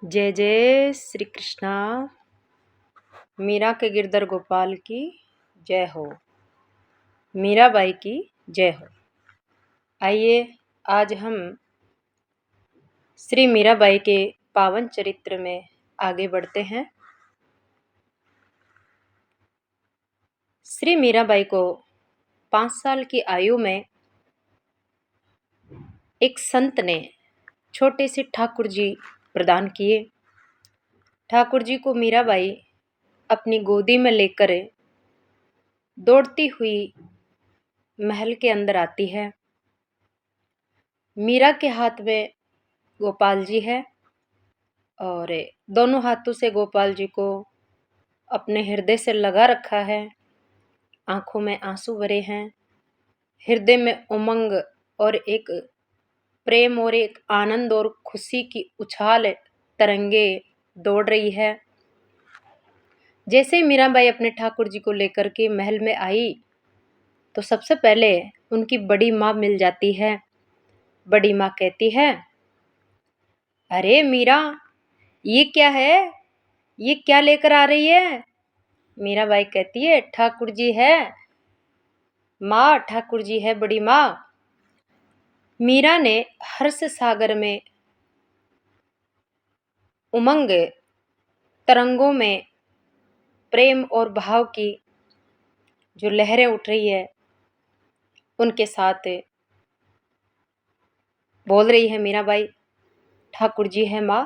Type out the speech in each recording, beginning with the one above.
जय जय श्री कृष्णा। मीरा के गिरधर गोपाल की जय हो। मीराबाई की जय हो। आइए आज हम श्री मीराबाई के पावन चरित्र में आगे बढ़ते हैं। श्री मीराबाई को 5 साल की आयु में एक संत ने छोटे से ठाकुर जी प्रदान किए। ठाकुर जी को मीराबाई अपनी गोदी में लेकर दौड़ती हुई महल के अंदर आती है। मीरा के हाथ में गोपाल जी है और दोनों हाथों से गोपाल जी को अपने हृदय से लगा रखा है। आंखों में आंसू भरे हैं, हृदय में उमंग और एक प्रेम और एक आनंद और खुशी की उछाल तरंगे दौड़ रही है। जैसे ही मीराबाई अपने ठाकुर जी को लेकर के महल में आई तो सबसे पहले उनकी बड़ी माँ मिल जाती है। बड़ी माँ कहती है, अरे मीरा, ये क्या है? ये क्या लेकर आ रही है? मीराबाई कहती है, ठाकुर जी है माँ, ठाकुर जी है बड़ी माँ। मीरा ने हर्ष सागर में उमंग तरंगों में प्रेम और भाव की जो लहरें उठ रही है उनके साथ बोल रही है मीराबाई, ठाकुर जी है माँ।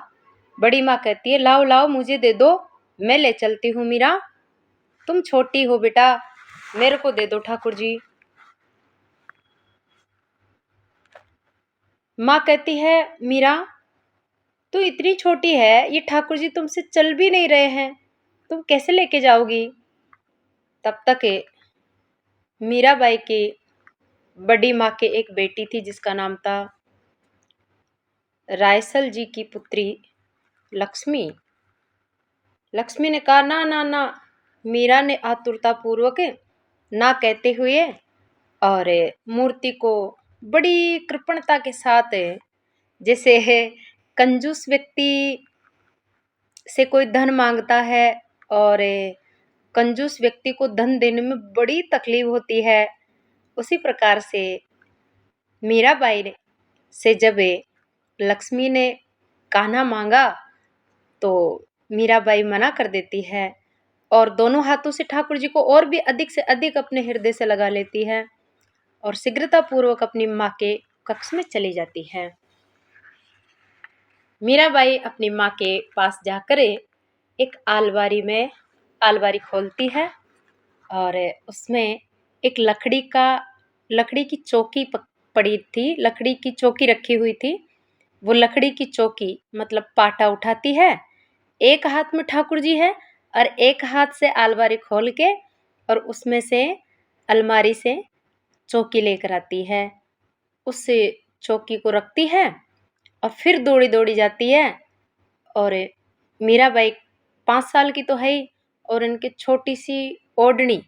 बड़ी माँ कहती है, लाओ लाओ मुझे दे दो, मैं ले चलती हूँ मीरा। तुम छोटी हो बेटा, मेरे को दे दो ठाकुर जी। माँ कहती है, मीरा तू इतनी छोटी है, ये ठाकुर जी तुमसे चल भी नहीं रहे हैं, तुम कैसे लेके जाओगी? तब तक मीराबाई की बड़ी माँ के एक बेटी थी जिसका नाम था रायसल जी की पुत्री लक्ष्मी। लक्ष्मी ने कहा, ना ना ना। मीरा ने आतुरता पूर्वक ना कहते हुए और मूर्ति को बड़ी कृपणता के साथ, जैसे कंजूस व्यक्ति से कोई धन मांगता है और कंजूस व्यक्ति को धन देने में बड़ी तकलीफ होती है, उसी प्रकार से मीराबाई से जब लक्ष्मी ने कान्हा मांगा तो मीराबाई मना कर देती है और दोनों हाथों से ठाकुर जी को और भी अधिक से अधिक अपने हृदय से लगा लेती है और शीघ्रतापूर्वक अपनी माँ के कक्ष में चली जाती है। मीराबाई अपनी माँ के पास जाकर एक आलमारी खोलती है और उसमें एक लकड़ी की चौकी पड़ी थी, लकड़ी की चौकी रखी हुई थी। वो लकड़ी की चौकी मतलब पाटा उठाती है, एक हाथ में ठाकुर जी है और एक हाथ से आलमारी खोल के और उसमें से अलमारी से चौकी लेकर आती है। उस चौकी को रखती है और फिर दौड़ी दौड़ी जाती है। और मीराबाई 5 साल की तो है ही और उनकी छोटी सी ओढ़नी,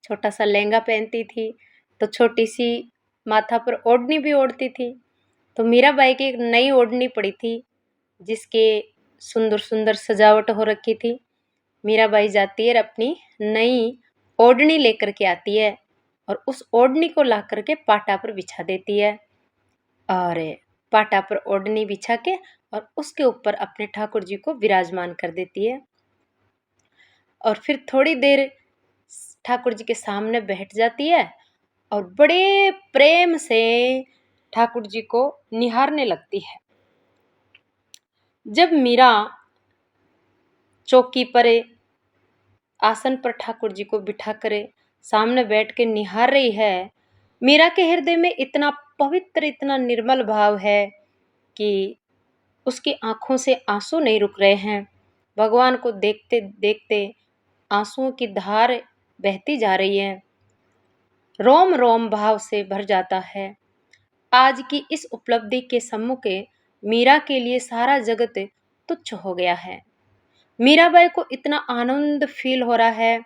छोटा सा लहंगा पहनती थी तो छोटी सी माथा पर ओढ़नी भी ओढ़ती थी। तो मीराबाई की एक नई ओढ़नी पड़ी थी जिसके सुंदर सुंदर सजावट हो रखी थी। मीराबाई जाती है और अपनी नई ओढ़नी लेकर के आती है और उस ओढ़नी को ला करके पाटा पर बिछा देती है और पाटा पर ओढ़नी बिछा के और उसके ऊपर अपने ठाकुर जी को विराजमान कर देती है और फिर थोड़ी देर ठाकुर जी के सामने बैठ जाती है और बड़े प्रेम से ठाकुर जी को निहारने लगती है। जब मीरा चौकी पर आसन पर ठाकुर जी को बिठा कर सामने बैठ के निहार रही है, मीरा के हृदय में इतना पवित्र, इतना निर्मल भाव है कि उसकी आंखों से आंसू नहीं रुक रहे हैं। भगवान को देखते देखते आंसुओं की धार बहती जा रही है, रोम रोम भाव से भर जाता है। आज की इस उपलब्धि के सम्मुख मीरा के लिए सारा जगत तुच्छ हो गया है। मीराबाई को इतना आनंद फील हो रहा है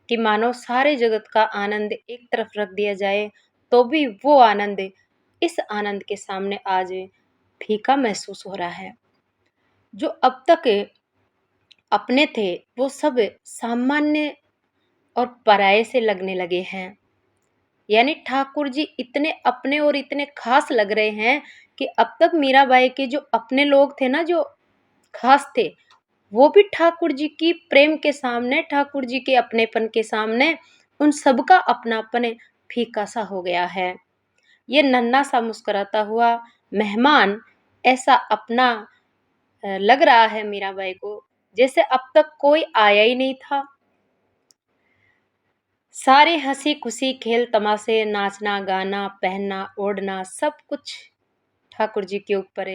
कि मानो सारे जगत का आनंद एक तरफ रख दिया जाए तो भी वो आनंद इस आनंद के सामने आज फीका महसूस हो रहा है। जो अब तक अपने थे वो सब सामान्य और पराये से लगने लगे हैं। यानी ठाकुर जी इतने अपने और इतने खास लग रहे हैं कि अब तक मीराबाई के जो अपने लोग थे ना, जो खास थे, वो भी ठाकुर जी की प्रेम के सामने, ठाकुर जी के अपनेपन के सामने उन सबका अपनापन फीका सा हो गया है। ये नन्हा सा मुस्कुराता हुआ मेहमान ऐसा अपना लग रहा है मीराबाई को, जैसे अब तक कोई आया ही नहीं था। सारे हंसी खुशी खेल तमाशे, नाचना गाना, पहनना ओढ़ना, सब कुछ ठाकुर जी के ऊपर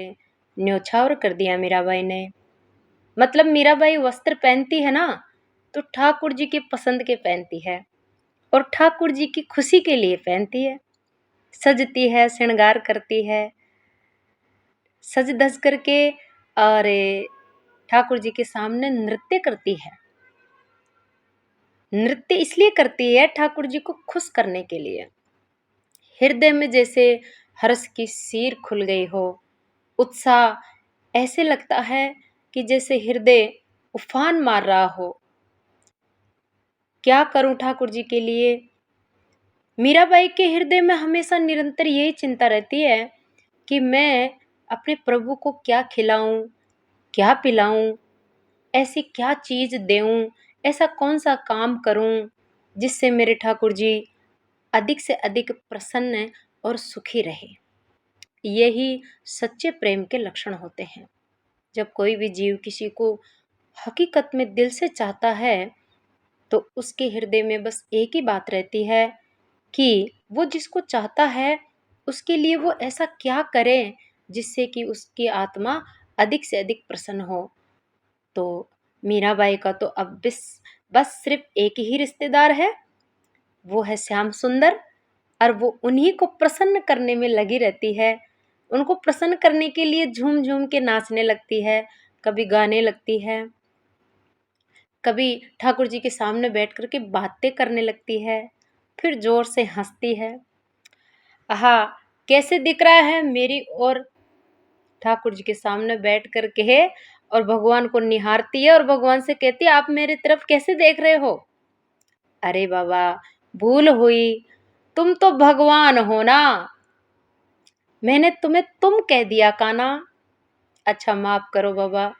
न्योछावर कर दिया मीराबाई ने। मतलब मीराबाई वस्त्र पहनती है ना, तो ठाकुर जी के पसंद के पहनती है और ठाकुर जी की खुशी के लिए पहनती है। सजती है, श्रृंगार करती है, सज धज करके, और ठाकुर जी के सामने नृत्य करती है। नृत्य इसलिए करती है ठाकुर जी को खुश करने के लिए। हृदय में जैसे हर्ष की सीर खुल गई हो, उत्साह ऐसे लगता है कि जैसे हृदय उफान मार रहा हो। क्या करूं ठाकुर जी के लिए। मीराबाई के हृदय में हमेशा निरंतर यही चिंता रहती है कि मैं अपने प्रभु को क्या खिलाऊं, क्या पिलाऊं, ऐसी क्या चीज देऊं, ऐसा कौन सा काम करूं जिससे मेरे ठाकुर जी अधिक से अधिक प्रसन्न और सुखी रहे। यही सच्चे प्रेम के लक्षण होते हैं। जब कोई भी जीव किसी को हकीकत में दिल से चाहता है तो उसके हृदय में बस एक ही बात रहती है कि वो जिसको चाहता है उसके लिए वो ऐसा क्या करे जिससे कि उसकी आत्मा अधिक से अधिक प्रसन्न हो। तो मीराबाई का तो अब बस सिर्फ एक ही रिश्तेदार है, वो है श्याम सुंदर, और वो उन्हीं को प्रसन्न करने में लगी रहती है। उनको प्रसन्न करने के लिए झूम झूम के नाचने लगती है, कभी गाने लगती है, कभी ठाकुर जी के सामने बैठ कर के बातें करने लगती है, फिर जोर से हंसती है। आहा, कैसे दिख रहा है मेरी और ठाकुर जी के सामने बैठ कर के, और भगवान को निहारती है और भगवान से कहती है आप मेरी तरफ कैसे देख रहे हो। अरे बाबा, भूल हुई, तुम तो भगवान हो ना, मैंने तुम्हें तुम कह दिया काना। अच्छा माफ करो बाबा,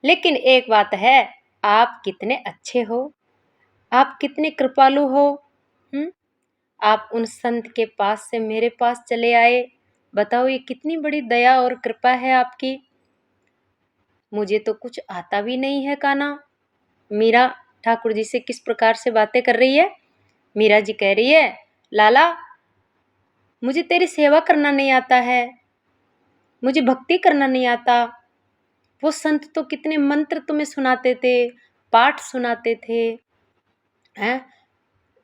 लेकिन एक बात है, आप कितने अच्छे हो, आप कितने कृपालु हो। आप उन संत के पास से मेरे पास चले आए, बताओ ये कितनी बड़ी दया और कृपा है आपकी। मुझे तो कुछ आता भी नहीं है काना। मीरा ठाकुर जी से किस प्रकार से बातें कर रही है। मीरा जी कह रही है, लाला मुझे तेरी सेवा करना नहीं आता है, मुझे भक्ति करना नहीं आता। वो संत तो कितने मंत्र तुम्हें सुनाते थे, पाठ सुनाते थे, हैं,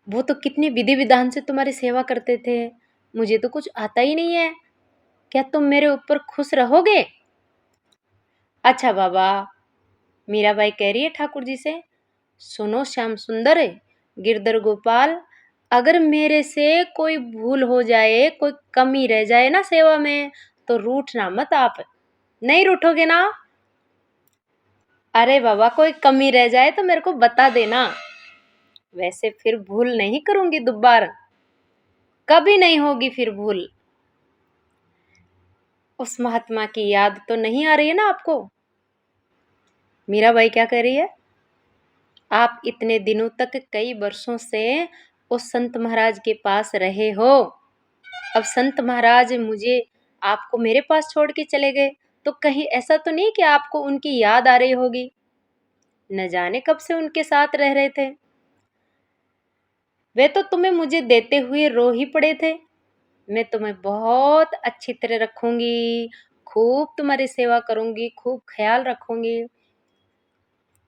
वो तो कितने विधि विधान से तुम्हारी सेवा करते थे, मुझे तो कुछ आता ही नहीं है। क्या तुम मेरे ऊपर खुश रहोगे। अच्छा बाबा, मीराबाई कह रही है ठाकुर जी से, सुनो श्याम सुंदर, गिरधर गोपाल, अगर मेरे से कोई भूल हो जाए, कोई कमी रह जाए ना सेवा में, तो रूठना मत आप। नहीं रूठोगे ना। अरे बाबा, कोई कमी रह जाए तो मेरे को बता देना, वैसे फिर भूल नहीं करूंगी दोबारा, कभी नहीं होगी फिर भूल। उस महात्मा की याद तो नहीं आ रही है ना आपको। मीराबाई क्या कह रही है, आप इतने दिनों तक, कई वर्षों से उस संत महाराज के पास रहे हो, अब संत महाराज मुझे आपको मेरे पास छोड़ के चले गए, तो कहीं ऐसा तो नहीं कि आपको उनकी याद आ रही होगी। न जाने कब से उनके साथ रह रहे थे, वे तो तुम्हें मुझे देते हुए रो ही पड़े थे। मैं तुम्हें बहुत अच्छी तरह रखूंगी, खूब तुम्हारी सेवा करूंगी, खूब ख्याल रखूंगी,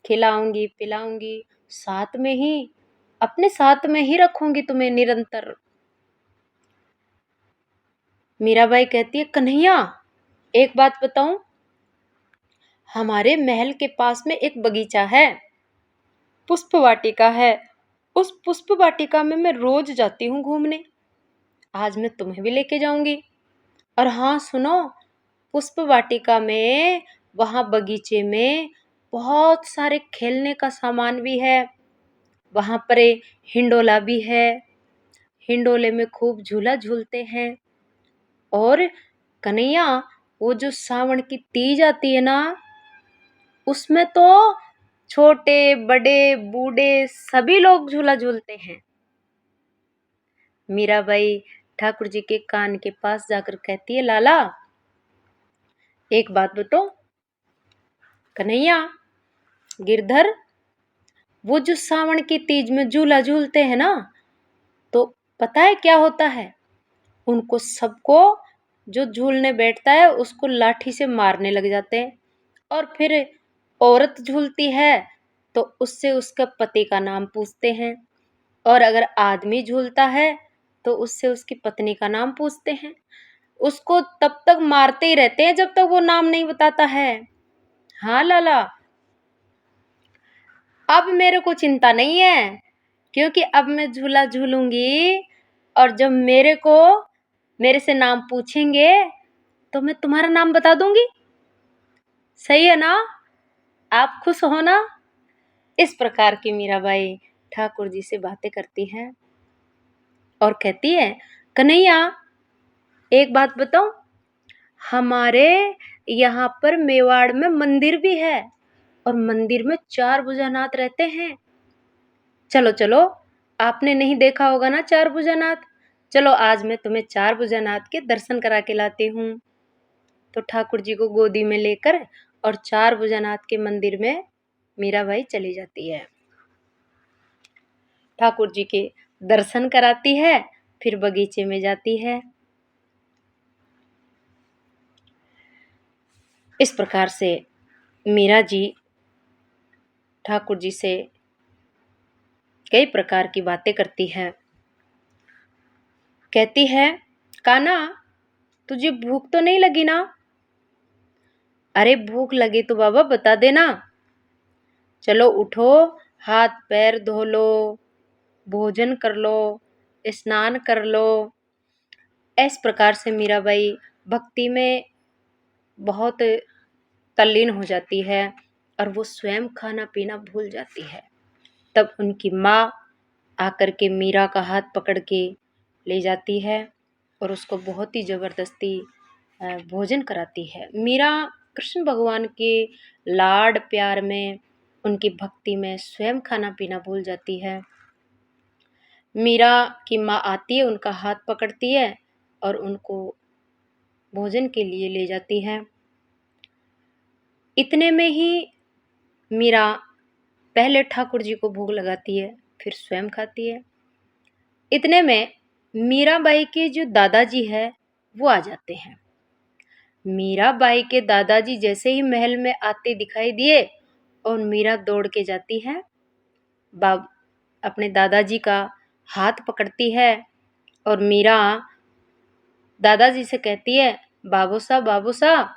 खिलाऊंगी पिलाऊंगी, साथ में ही, अपने साथ में ही रखूंगी तुम्हें निरंतर। मीराबाई कहती है, कन्हैया एक बात बताऊं, हमारे महल के पास में एक बगीचा है, पुष्प वाटिका है, उस पुष्प वाटिका में मैं रोज जाती हूँ घूमने, आज मैं तुम्हें भी लेके जाऊंगी। और हाँ सुनो, पुष्प वाटिका में वहाँ बगीचे में बहुत सारे खेलने का सामान भी है। वहाँ पर एक हिंडोला भी है। हिंडोले में खूब झूला झूलते हैं। और कन्हैया, वो जो सावन की तीज आती है ना, उसमें तो छोटे बड़े बूढ़े सभी लोग झूला झूलते हैं। मीराबाई ठाकुर जी के कान के पास जाकर कहती है, लाला एक बात बताओ। कन्हैया, गिरधर, वो जो सावन की तीज में झूला झूलते हैं ना, तो पता है क्या होता है? उनको सबको, जो झूलने बैठता है उसको लाठी से मारने लग जाते हैं। और फिर औरत झूलती है तो उससे उसका पति का नाम पूछते हैं। और अगर आदमी झूलता है तो उससे उसकी पत्नी का नाम पूछते हैं। उसको तब तक मारते ही रहते हैं जब तक वो नाम नहीं बताता है। हाँ लाला, अब मेरे को चिंता नहीं है, क्योंकि अब मैं झूला झूलूंगी और जब मेरे से नाम पूछेंगे तो मैं तुम्हारा नाम बता दूंगी। सही है ना? आप खुश हो ना? इस प्रकार की मीराबाई ठाकुर जी से बातें करती है और कहती है, कन्हैया एक बात बताऊं, हमारे यहाँ पर मेवाड़ में मंदिर भी है और मंदिर में 4 भुजानाथ रहते हैं। चलो चलो, आपने नहीं देखा होगा ना 4 भुजानाथ। चलो आज मैं तुम्हें 4 भुजानाथ के दर्शन करा के लाती हूँ। तो ठाकुर जी को गोदी में लेकर और 4 भुजानाथ के मंदिर में मीराबाई चली जाती है। ठाकुर जी के दर्शन कराती है, फिर बगीचे में जाती है। इस प्रकार से मीरा जी ठाकुर जी से कई प्रकार की बातें करती है। कहती है, कान्हा तुझे भूख तो नहीं लगी ना? अरे भूख लगी तो बाबा बता देना। चलो उठो, हाथ पैर धो लो, भोजन कर लो, स्नान कर लो। इस प्रकार से मीराबाई भक्ति में बहुत तल्लीन हो जाती है और वो स्वयं खाना पीना भूल जाती है। तब उनकी माँ आकर के मीरा का हाथ पकड़ के ले जाती है और उसको बहुत ही ज़बरदस्ती भोजन कराती है। मीरा कृष्ण भगवान के लाड प्यार में, उनकी भक्ति में स्वयं खाना पीना भूल जाती है। मीरा की माँ आती है, उनका हाथ पकड़ती है और उनको भोजन के लिए ले जाती है। इतने में ही मीरा पहले ठाकुर जी को भोग लगाती है, फिर स्वयं खाती है। इतने में मीराबाई के जो दादाजी है वो आ जाते हैं। मीराबाई के दादाजी जैसे ही महल में आते दिखाई दिए और मीरा दौड़ के जाती है, बाब अपने दादाजी का हाथ पकड़ती है और मीरा दादाजी से कहती है, बाबू साहब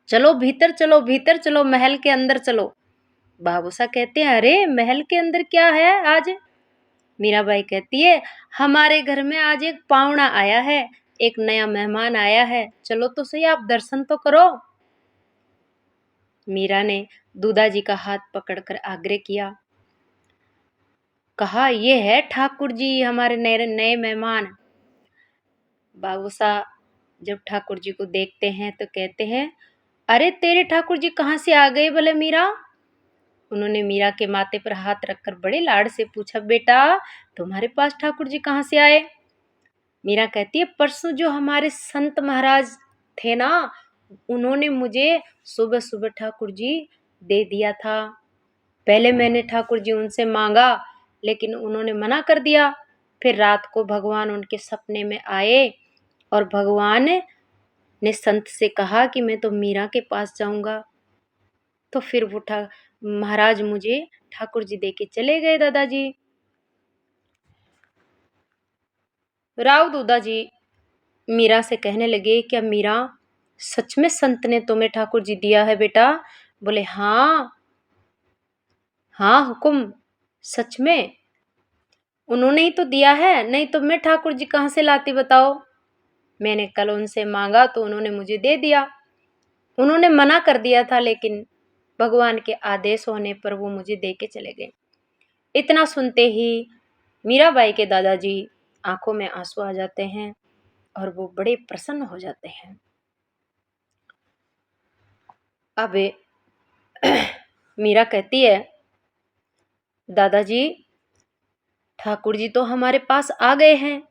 चलो भीतर चलो, भीतर चलो, महल के अंदर चलो। बाबू साहब कहते हैं, अरे महल के अंदर क्या है आज? मीराबाई कहती है, हमारे घर में आज एक पाहुणा आया है, एक नया मेहमान आया है, चलो तो सही, आप दर्शन तो करो। मीरा ने दूधाजी का हाथ पकड़कर आग्रह किया, कहा, ये है ठाकुर जी हमारे नए नए मेहमान। बाबू साहब जब ठाकुर जी को देखते हैं तो कहते हैं, अरे तेरे ठाकुर जी कहाँ से आ गए भले मीरा? उन्होंने मीरा के माथे पर हाथ रखकर बड़े लाड से पूछा, बेटा तुम्हारे पास ठाकुर जी कहाँ से आए? मीरा कहती है, परसों जो हमारे संत महाराज थे ना, उन्होंने मुझे सुबह सुबह ठाकुर जी दे दिया था। पहले मैंने ठाकुर जी उनसे मांगा, लेकिन उन्होंने मना कर दिया। फिर रात को भगवान उनके सपने में आए और भगवान ने संत से कहा कि मैं तो मीरा के पास जाऊंगा। तो फिर वो महाराज मुझे ठाकुर जी दे के चले गए दादाजी। राव दादाजी मीरा से कहने लगे, क्या मीरा सच में संत ने तुम्हें ठाकुर जी दिया है बेटा? बोले, हाँ हाँ हुकुम, सच में उन्होंने ही तो दिया है, नहीं तो मैं ठाकुर जी कहाँ से लाती बताओ? मैंने कल उनसे मांगा तो उन्होंने मुझे दे दिया। उन्होंने मना कर दिया था, लेकिन भगवान के आदेश होने पर वो मुझे दे के चले गए। इतना सुनते ही मीराबाई के दादाजी आंखों में आंसू आ जाते हैं और वो बड़े प्रसन्न हो जाते हैं। अब मीरा कहती है, दादाजी ठाकुर जी तो हमारे पास आ गए हैं,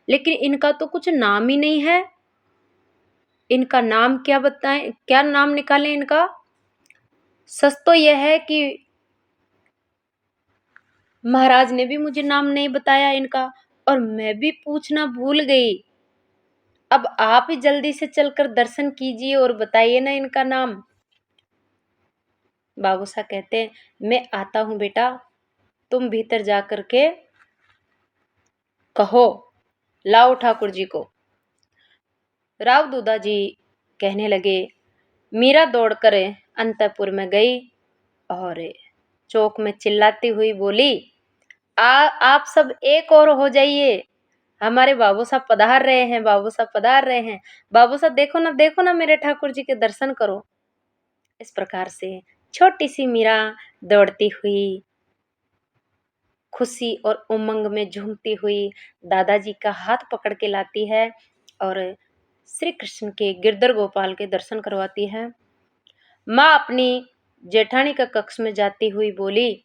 लेकिन इनका तो कुछ नाम ही नहीं है। इनका नाम क्या बताएं, क्या नाम निकालें इनका? सच तो यह है कि महाराज ने भी मुझे नाम नहीं बताया इनका, और मैं भी पूछना भूल गई। अब आप ही जल्दी से चलकर दर्शन कीजिए और बताइए ना इनका नाम। बाबू साहब कहते हैं, मैं आता हूं बेटा, तुम भीतर जा करके कहो, लाओ ठाकुर जी को। राव दूधा जी कहने लगे, मीरा दौड़कर अंतपुर में गई और चौक में चिल्लाती हुई बोली, आप सब एक और हो जाइए, हमारे बाबू साहब पधार रहे हैं, बाबू साहब पधार रहे हैं, बाबू साहब देखो ना मेरे ठाकुर जी के दर्शन करो। इस प्रकार से छोटी सी मीरा दौड़ती हुई, खुशी और उमंग में झूमती हुई दादाजी का हाथ पकड़ के लाती है और श्री कृष्ण के गिरधर गोपाल के दर्शन करवाती है। माँ अपनी जेठानी का कक्ष में जाती हुई बोली,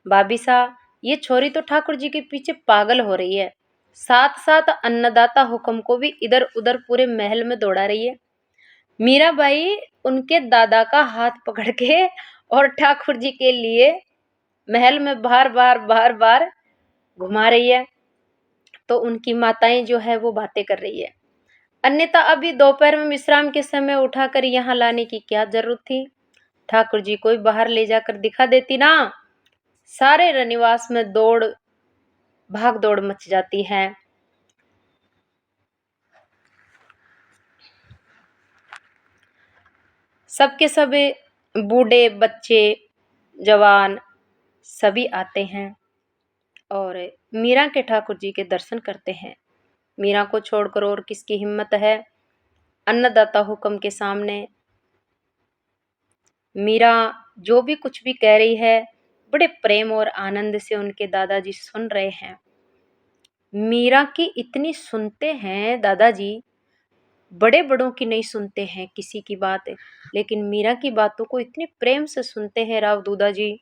भाभी साहब ये छोरी तो ठाकुर जी के पीछे पागल हो रही है, साथ साथ अन्नदाता हुक्म को भी इधर उधर पूरे महल में दौड़ा रही है। मीराबाई उनके दादा का हाथ पकड़ के और ठाकुर जी के लिए महल में बार बार घुमा रही है, तो उनकी माताएं जो है वो बातें कर रही है। अन्यथा अभी दोपहर में विश्राम के समय उठाकर यहाँ लाने की क्या जरूरत थी? ठाकुर जी को बाहर ले जाकर दिखा देती ना। सारे रनिवास में भाग दौड़ मच जाती है। सबके सब बूढ़े बच्चे जवान सभी आते हैं और मीरा के ठाकुर जी के दर्शन करते हैं। मीरा को छोड़कर और किसकी हिम्मत है अन्नदाता हुक्म के सामने? मीरा जो भी कुछ भी कह रही है बड़े प्रेम और आनंद से उनके दादाजी सुन रहे हैं। मीरा की इतनी सुनते हैं दादाजी, बड़े बड़ों की नहीं सुनते हैं किसी की बात, लेकिन मीरा की बातों को इतने प्रेम से सुनते हैं राव दूधा जी।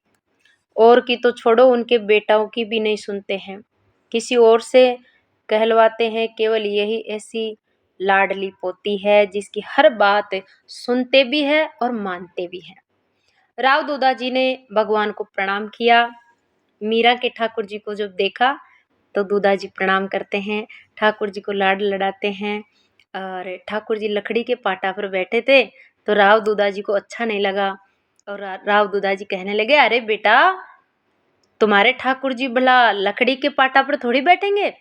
और की तो छोड़ो, उनके बेटाओं की भी नहीं सुनते हैं, किसी और से कहलवाते हैं। केवल यही ऐसी लाडली पोती है जिसकी हर बात सुनते भी है और मानते भी हैं। राव दूधा जी ने भगवान को प्रणाम किया। मीरा के ठाकुर जी को जब देखा तो दूधा जी प्रणाम करते हैं, ठाकुर जी को लाड लड़ाते हैं। और ठाकुर जी लकड़ी के पाटा पर बैठे थे तो राव दूधा जी को अच्छा नहीं लगा और राव दूधा जी कहने लगे, अरे बेटा तुम्हारे ठाकुर जी भला लकड़ी के पाटा पर थोड़ी बैठेंगे,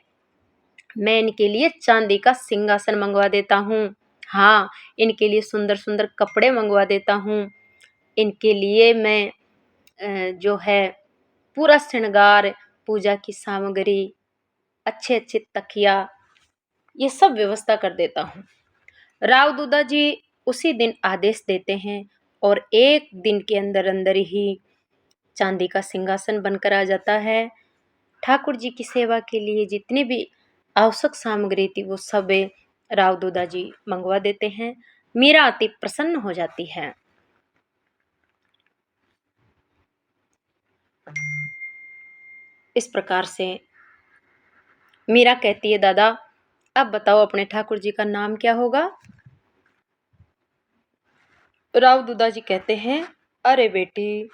मैं इनके लिए चांदी का सिंहासन मंगवा देता हूँ। हाँ, इनके लिए सुंदर सुंदर कपड़े मंगवा देता हूँ। इनके लिए मैं जो है पूरा श्रृंगार, पूजा की सामग्री, अच्छे अच्छे तकिया, ये सब व्यवस्था कर देता हूँ। राव दूधा जी उसी दिन आदेश देते हैं और एक दिन के अंदर अंदर ही चांदी का सिंहासन बनकर आ जाता है। ठाकुर जी की सेवा के लिए जितनी भी आवश्यक सामग्री थी वो सब राव दूधा जी मंगवा देते हैं। मीरा अति प्रसन्न हो जाती है। इस प्रकार से मीरा कहती है, दादा अब बताओ अपने ठाकुर जी का नाम क्या होगा? राव दूधा जी कहते हैं, अरे बेटी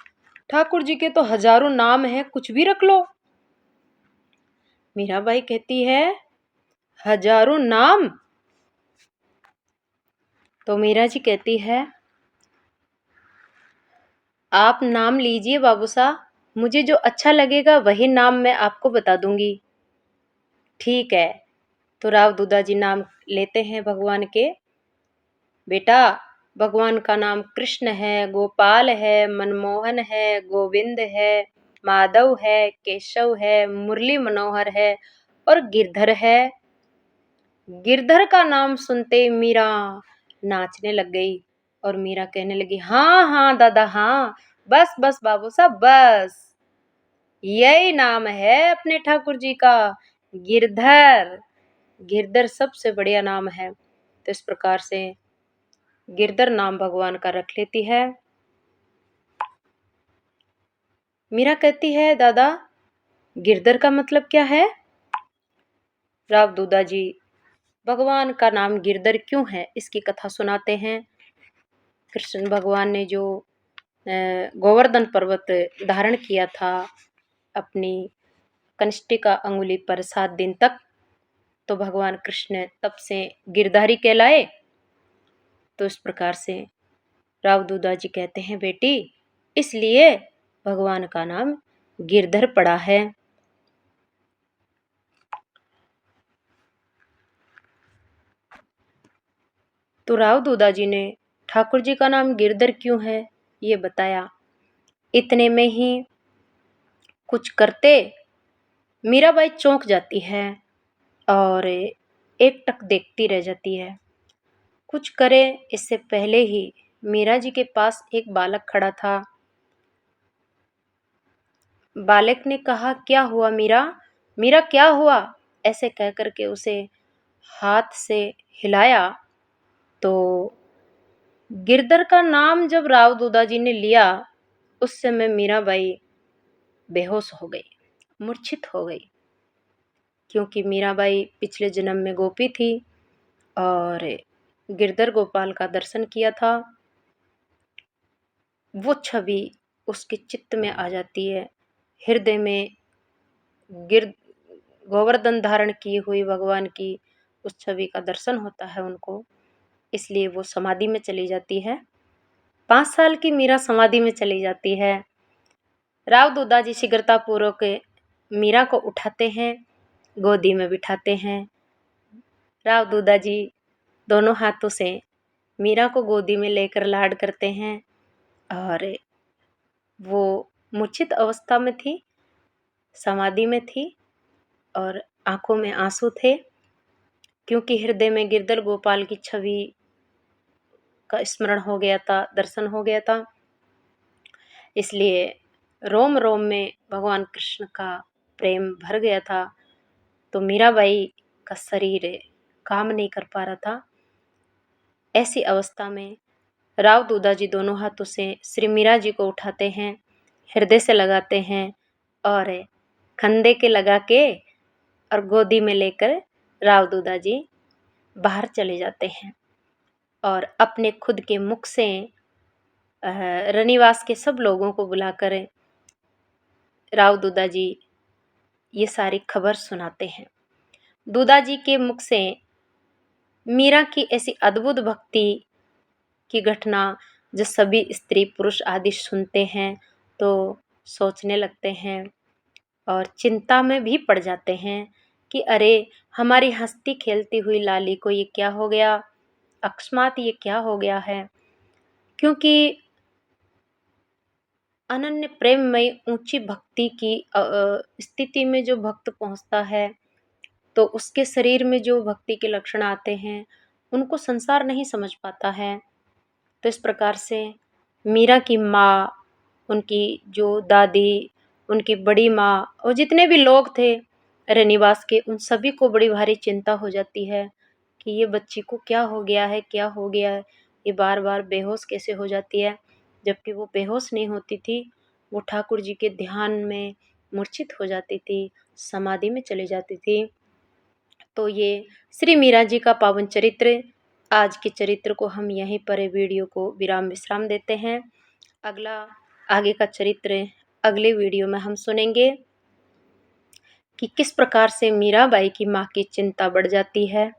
ठाकुर जी के तो हजारों नाम हैं, कुछ भी रख लो। मीराबाई कहती है, हजारों नाम? तो मीरा जी कहती है, आप नाम लीजिए बाबू साहब, मुझे जो अच्छा लगेगा वही नाम मैं आपको बता दूंगी। ठीक है। तो राव दूधा जी नाम लेते हैं भगवान के। बेटा भगवान का नाम कृष्ण है, गोपाल है, मनमोहन है, गोविंद है, माधव है, केशव है, मुरली मनोहर है और गिरधर है। गिरधर का नाम सुनते मीरा नाचने लग गई। और मीरा कहने लगी, हाँ हाँ दादा हाँ, बस बस बाबू साहब बस, यही नाम है अपने ठाकुर जी का, गिरधर। गिरधर सबसे बढ़िया नाम है। तो इस प्रकार से गिरधर नाम भगवान का रख लेती है। मीरा कहती है, दादा गिरधर का मतलब क्या है? राव दूधा जी भगवान का नाम गिरधर क्यों है इसकी कथा सुनाते हैं। कृष्ण भगवान ने जो गोवर्धन पर्वत धारण किया था अपनी कनिष्ठिका अंगुली पर 7 दिन तक, तो भगवान कृष्ण तब से गिरधारी कहलाए। तो इस प्रकार से राव दूधा जी कहते हैं, बेटी इसलिए भगवान का नाम गिरधर पड़ा है। तो राव दूधा जी ने ठाकुर जी का नाम गिरधर क्यों है ये बताया। इतने में ही कुछ करते मीराबाई चौंक जाती है और एकटक देखती रह जाती है। कुछ करे इससे पहले ही मीरा जी के पास एक बालक खड़ा था। बालक ने कहा, क्या हुआ मीरा, मीरा क्या हुआ, ऐसे कह करके उसे हाथ से हिलाया। तो गिरधर का नाम जब राव दूधा जी ने लिया, उस समय मीराबाई बेहोश हो गई, मूर्छित हो गई, क्योंकि मीराबाई पिछले जन्म में गोपी थी और गिरधर गोपाल का दर्शन किया था। वो छवि उसके चित्त में आ जाती है, हृदय में गिर गोवर्धन धारण की हुई भगवान की उस छवि का दर्शन होता है उनको, इसलिए वो समाधि में चली जाती है। 5 साल की मीरा समाधि में चली जाती है। राव दूधा जी शीघ्रतापूर्वक मीरा को उठाते हैं, गोदी में बिठाते हैं। राव दूधा जी दोनों हाथों से मीरा को गोदी में लेकर लाड करते हैं और वो मूर्छित अवस्था में थी, समाधि में थी और आंखों में आंसू थे, क्योंकि हृदय में गिरधर गोपाल की छवि का स्मरण हो गया था, दर्शन हो गया था। इसलिए रोम रोम में भगवान कृष्ण का प्रेम भर गया था। तो मीराबाई का शरीर काम नहीं कर पा रहा था। ऐसी अवस्था में राव दूधा जी दोनों हाथों से श्री मीरा जी को उठाते हैं, हृदय से लगाते हैं और कंधे के लगा के और गोदी में लेकर राव दूधा जी बाहर चले जाते हैं और अपने खुद के मुख से रनिवास के सब लोगों को बुलाकर राव दूधा जी ये सारी खबर सुनाते हैं। दूधा जी के मुख से मीरा की ऐसी अद्भुत भक्ति की घटना जो सभी स्त्री पुरुष आदि सुनते हैं तो सोचने लगते हैं और चिंता में भी पड़ जाते हैं कि अरे हमारी हंसती खेलती हुई लाली को ये क्या हो गया, अकस्मात ये क्या हो गया है। क्योंकि अनन्य प्रेममय ऊंची भक्ति की स्थिति में जो भक्त पहुंचता है तो उसके शरीर में जो भक्ति के लक्षण आते हैं उनको संसार नहीं समझ पाता है। तो इस प्रकार से मीरा की माँ, उनकी जो दादी, उनकी बड़ी माँ और जितने भी लोग थे रेनिवास के, उन सभी को बड़ी भारी चिंता हो जाती है कि ये बच्ची को क्या हो गया है, क्या हो गया है, ये बार बार बेहोश कैसे हो जाती है। जबकि वो बेहोश नहीं होती थी, वो ठाकुर जी के ध्यान में मूर्छित हो जाती थी, समाधि में चली जाती थी। तो ये श्री मीरा जी का पावन चरित्र, आज के चरित्र को हम यहीं पर वीडियो को विराम विश्राम देते हैं। अगला आगे का चरित्र अगले वीडियो में हम सुनेंगे कि किस प्रकार से मीराबाई की माँ की चिंता बढ़ जाती है।